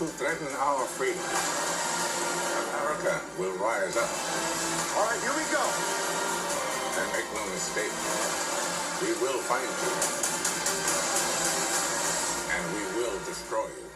who threaten our freedom. America will rise up. All right, here we go. And make no mistake, we will find you. And we will destroy you.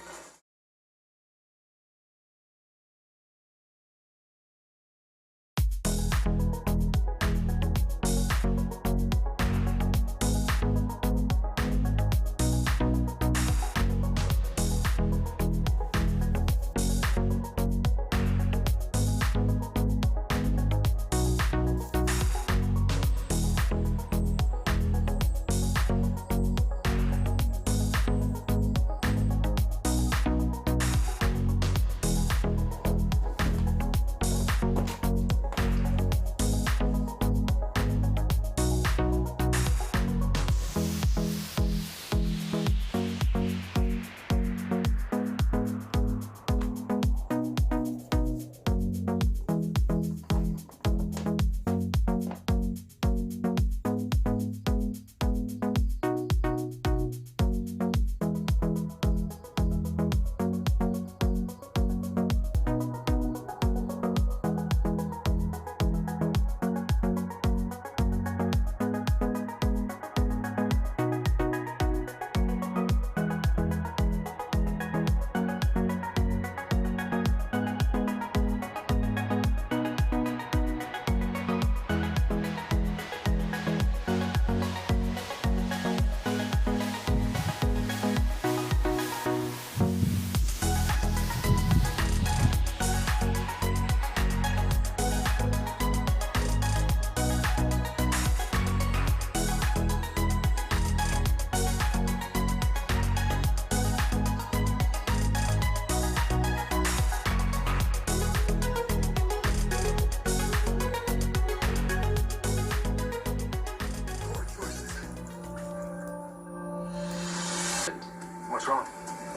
What's wrong?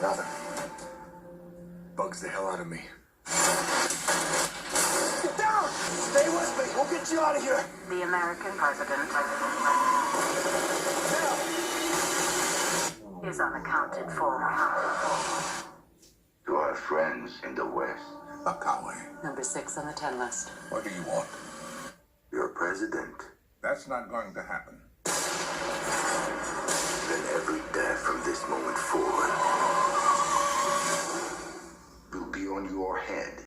Nothing. Bugs the hell out of me. Get down! Stay with me! We'll get you out of here! The American president is unaccounted for. To our friends in the West, Akawe, Number 6 on the 10 list. what do you want? your president. That's not going to happen. Then every death from this moment forward will be on your head.